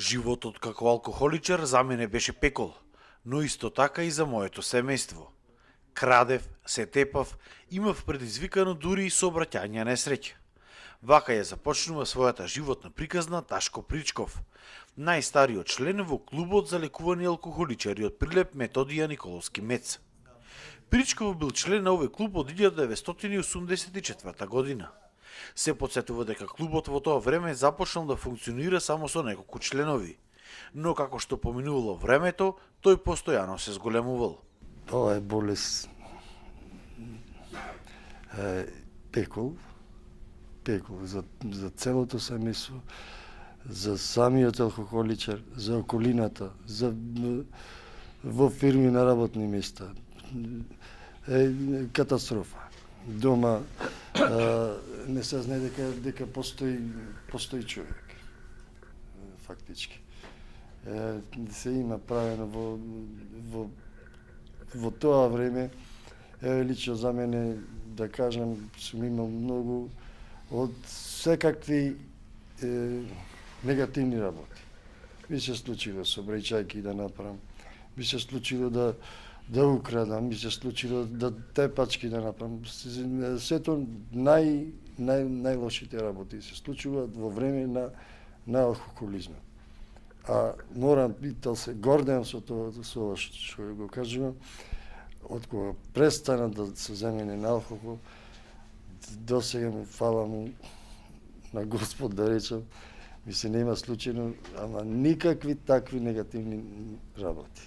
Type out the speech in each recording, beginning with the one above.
Животот како алкохоличар за мене беше пекол, но исто така и за моето семејство. Крадев, се тепав, имав предизвикано дури и сообраќајна несреќа. Вака ја започнува својата животна приказна Ташко Причков, најстариот член во клубот за лекувани алкохоличари од Прилеп Методија Николовски Мец. Причков бил член на овој клуб од 1984 година. Се потсетува дека клубот во тоа време започнал да функционира само со неколку членови, но како што поминувало времето, тој постојано се зголемувал. Ова е болест пекол за целото семејство, за самиот алкохоличар, за околината, во фирми на работни места. Катастрофа. Дома не се знае дека постои човек. Фактички. Се има правено во тоа време, лично за мене, да кажам, сум имал многу од секакви негативни работи. Би се случило собрајчајки да направам, би се случило да украдам, би се случило да тепачки да направам. Сето најлошите работи се случуваат во време на алкохолизма. А морам да се гордеам со тоа што го кажувам, од кога престана да се замене на алкохол, до сега му фала му на Господ да речем, ми се нема случајно, ама никакви такви негативни работи.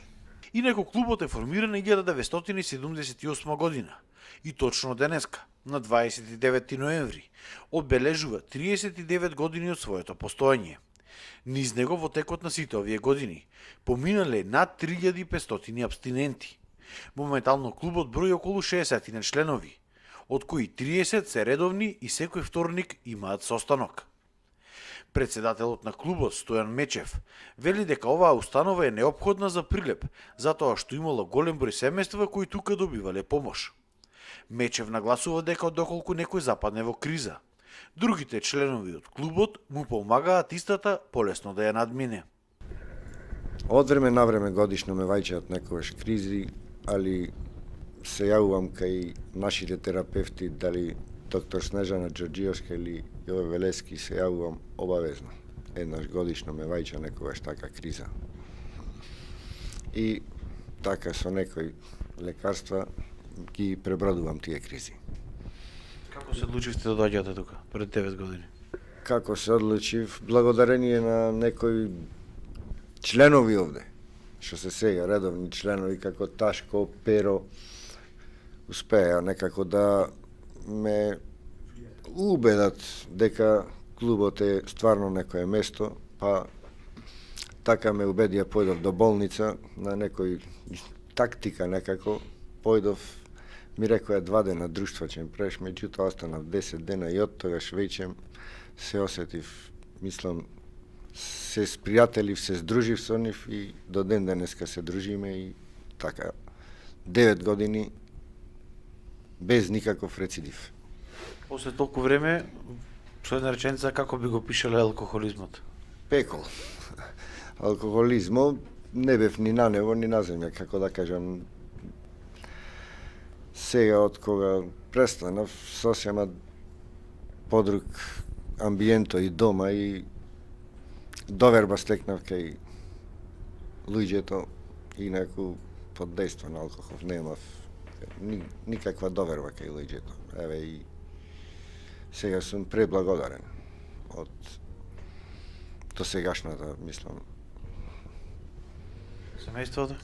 Инаку клубот е формиран 1978 година и точно денеска, на 29 ноември, одбележува 39 години од своето постоење. Низ него во текот на сите овие години поминале над 3500 абстиненти. Моментално клубот брои околу 60 на членови, од кои 30 се редовни и секој вторник имаат состанок. Председателот на клубот Стојан Мечев вели дека оваа установа е неопходна за Прилеп, затоа што имало голем број семејства кои тука добивале помош. Мечев нагласува дека доколку некој западне во криза, другите членови од клубот му помагаат истата полесно да ја надмине. Од време на време годишно ме ваѓаат некогаш кризи, али се јавувам кај нашите терапевти, дали доктор Снежана Ѓорѓиевска или Јове Велески, се јавувам обавезно. Еднаш годишно ме ваѓа некогаш така криза. И така со некои лекарства ги пребродувам тие кризи. Како се одлучивте да доаѓате тука пред 9 години? Како се одлучив? Благодарение на некои членови овде, што се сега редовни членови, како Ташко, Перо, успеа некако да ме убедат дека клубот е стварно некое место, па така ме убедија, појдов до болница на некој тактика некако, појдов, ми рекоја 2 дена друштвачен преш, меѓутоа останав 10 дена и од тогаш веќе се осетив, мислам, се спријателив, се здружив со нив и до ден денеска се дружиме и така 9 години без никаков рецидив. После толку време, со една реченица, како би го пишале алкохолизмот? Пекол. Алкохолизмот не бев ни на небо, ни на земја, како да кажам. Сега, од кога престанав, сосема подруг амбиенто и дома и доверба стекнав кај луѓето, инаку под дејство на алкохол немав никаква доверба кај луѓето. Еве и сега сум преблагодарен од досегашната, мислам. Семејството?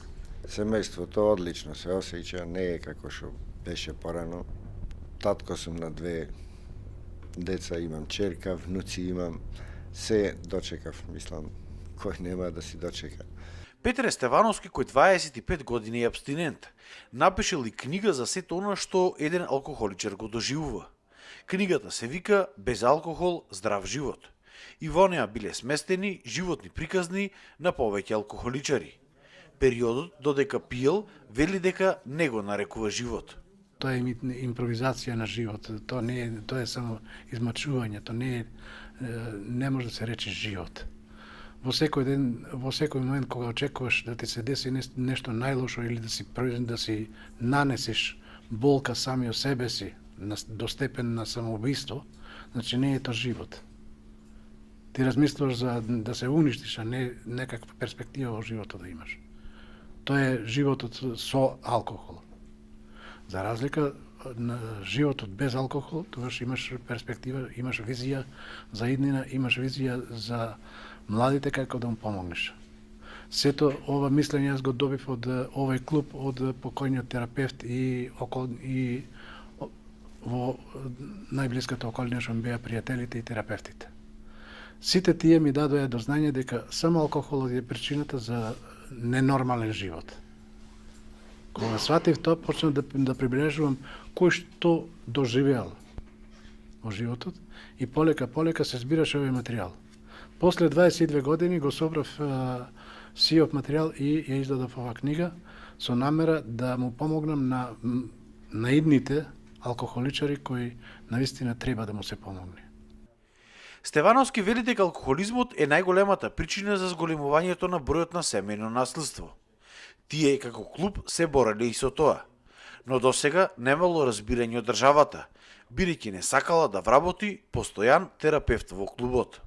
Семејството одлично се осеќа, не е како што беше порано. Татко сум на 2 деца, имам черка, внуци имам, се дочекав, мислам, кој нема да си дочека. Петре Стевановски, кој 25 години е абстинент, напишал и книга за сето она што еден алкохоличар го доживува. Книгата се вика Без алкохол, здрав живот. И во неа биле сместени животни приказни на повеќе алкохоличари. Периодот додека пиел, вели дека не го нарекува живот. Тоа е импровизација на живот, тоа е само измачување, тоа не може да се рече живот. во секој ден, во секој момент кога очекуваш да ти се деси нешто најлошо или да си нанесеш болка самиот себе си до степен на самоубиство, значи не е тоа живот. Ти размислуваш за да се уништиш, а не некаква перспектива во животот да имаш. Тоа е животот со алкохол. За разлика на животот без алкохол, тогаш имаш перспектива, имаш визија за иднина, имаш визија за младите како да му помогнеш. Сето ова мислење јас го добив од овој клуб, од покојниот терапевт и во најблиската околина што ми беа пријателите и терапевтите. Сите тие ми дадоа до знање дека само алкохолот е причината за ненормален живот. Кога сватив тоа, почнав да прибележувам кој што доживеал во животот и полека се збираше овој материјал. После 22 години го собрав сиов материјал и ја издадов оваа книга со намера да му помогнам на идните алкохоличари кои навистина треба да му се помогне. Стевановски вели дека алкохолизмот е најголемата причина за зголемувањето на бројот на семејно наследство. Тие како клуб се бореле и со тоа, но досега немало разбирање од државата, бидејќи не сакала да вработи постојан терапевт во клубот.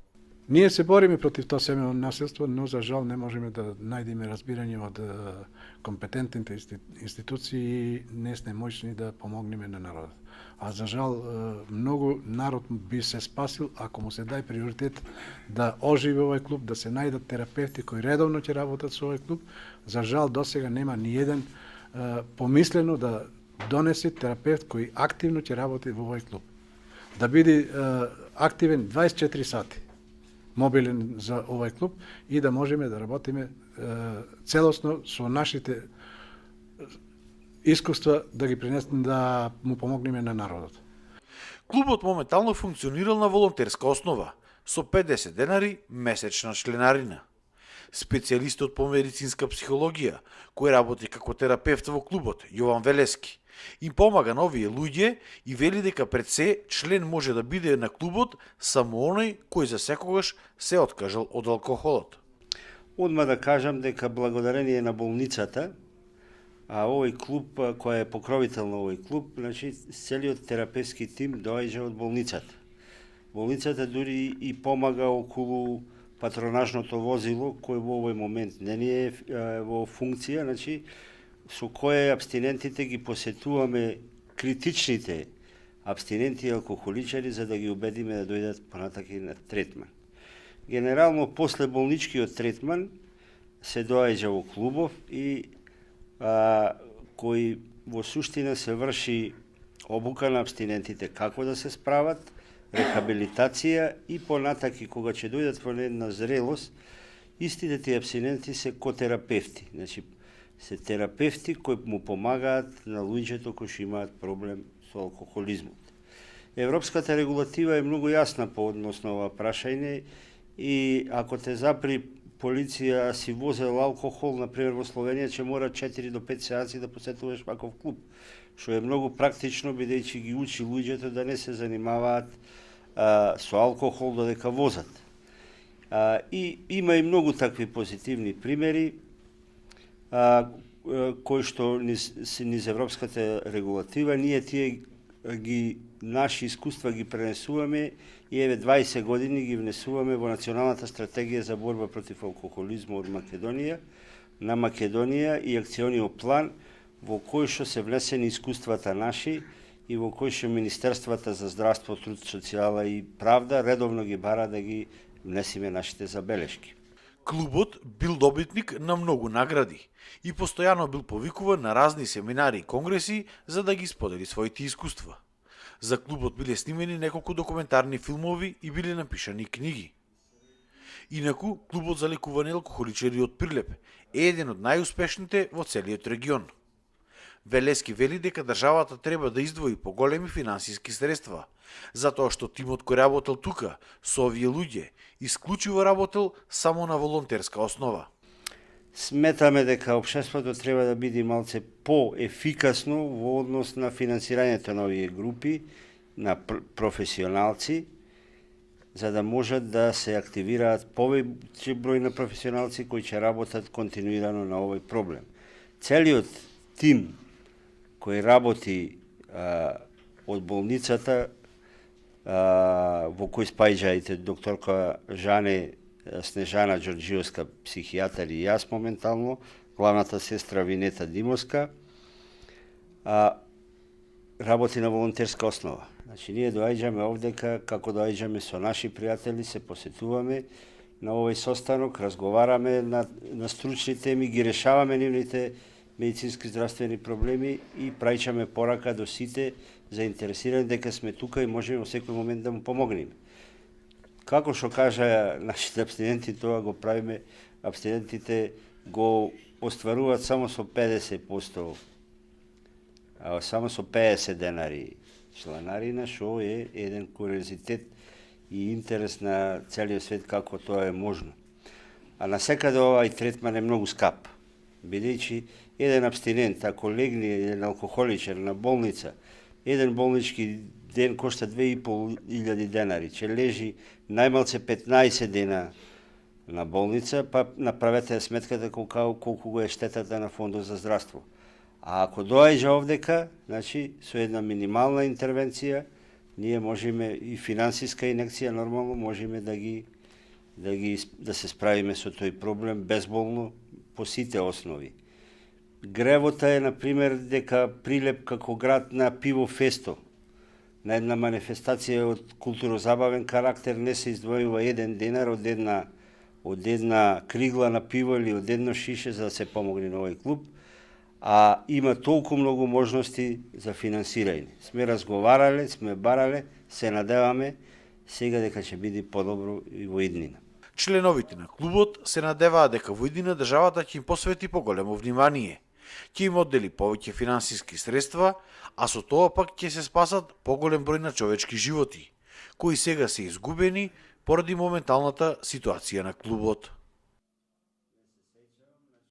Ние се бориме против тоа семејно насилство, но за жал не можеме да најдеме разбирање од компетентните институции и не сме моćни да помогнеме на народот. А за жал многу народ би се спасил ако му се дај приоритет да оживи овој клуб, да се најдат терапевти кои редовно ќе работат со овој клуб. За жал досега нема ни еден помислено да донесе терапевт кој активно ќе работи во овој клуб. Да биде активен 24 сати. Мобилен за овој клуб и да можеме да работиме целосно со нашите искуства да ги пренесеме, да му помогнеме на народот. Клубот моментално функционирал на волонтерска основа, со 50 денари месечна членарина. Специјалистот по медицинска психологија, кој работи како терапевт во клубот, Јован Велески, им помага на овие луѓе и вели дека пред се член може да биде на клубот само оној кој за секогаш се откажал од алкохолот. Одма да кажам дека благодарение на болницата, а овој клуб кој е покровител на овој клуб, значи целиот терапевски тим доаѓа од болницата. Болницата дури и помага околу патронажното возило кој во овој момент не е во функција, значи со кое абстинентите ги посетуваме критичните абстиненти и алкохоличари за да ги убедиме да дојдат понатаки на третман. Генерално после болничкиот третман се доаѓа во клубов и кој во суштина се врши обука на абстинентите како да се справат, рехабилитација и понатаки кога ќе дојдат во една зрелост, истите тие абстиненти се котерапевти, значи се терапевти кои му помагаат на луѓето кои што имаат проблем со алкохолизмот. Европската регулатива е многу јасна по однос на ова прашање и ако те запри полиција си возел алкохол, например во Словенија, ќе мора 4 до 5 сеанси да посетуваш ваков клуб, што е многу практично бидејќи ги учи луѓето да не се занимаваат со алкохол додека возат. И има и многу такви позитивни примери кои што низ европската регулатива, ние тие наши искуства ги пренесуваме и еве 20 години ги внесуваме во Националната стратегија за борба против алкохолизмот од Македонија, на Македонија и акциониот план во кој што се внесени искуствата наши и во кој што Министерствата за здравство, труд, социјала и правда редовно ги бара да ги внесиме нашите забелешки. Клубот бил добитник на многу награди и постојано бил повикуван на разни семинари и конгреси за да ги сподели своите искуства. За клубот биле снимени неколку документарни филмови и биле напишани книги. Инаку, клубот за лекување алкохоличари од Прилеп е еден од најуспешните во целиот регион. Велески вели дека државата треба да издвои поголеми финансиски средства, затоа што тимот кој работел тука со овие луѓе исклучиво работел само на волонтерска основа. Сметаме дека општеството треба да биде малце поефикасно во однос на финансирањето на овие групи, на професионалци за да можат да се активираат повеќе број на професионалци кои ќе работат континуирано на овој проблем. Целиот тим кој работи од болницата, во кој спаѓајте докторка Снежана Ѓорѓиевска, психијатар, и јас моментално, главната сестра Винета Димовска, работи на волонтерска основа. Значи, ние доаѓаме овдека, како доаѓаме со наши пријатели, се посетуваме на овој состанок, разговараме на стручни теми, ги решаваме нивните медицински здравствени проблеми и праќаме порака до сите заинтересирани дека сме тука и можеме во секој момент да му помогнеме. Како што кажа нашите абстиненти, тоа го правиме, абстинентите го остваруваат само со 50%, само со 50 денари чланарина, што е еден куриозитет и интерес на целиот свет како тоа е можно. А насекаде овај третман е многу скап, бидејќи еден абстинент, ако легне еден алкохоличар на болница, еден болнички ден кошта 2500 денари, че лежи најмалце 15 дена на болница, па направете сметката колку го е штетата на фондот за здравство. А ако доаѓа овдека, значи, со една минимална интервенција, ние можеме и финансиска инекција, нормално, можеме да се справиме со тој проблем безболно по сите основи. Гревота е, например, дека Прилеп како град на пиво фесто, на една манифестација од културозабавен карактер, не се издвојува 1 денар од една кригла на пиво или од едно шише за да се помогне на овој клуб, а има толку многу можности за финансирање. Сме разговарале, сме барале, се надеваме сега дека ќе биде подобро и во иднина. Членовите на клубот се надеваат дека во иднина државата ќе им посвети поголемо внимание, ќе им оддели повеќе финансиски средства, а со тоа пак ќе се спасат поголем број на човечки животи, кои сега се изгубени поради моменталната ситуација на клубот.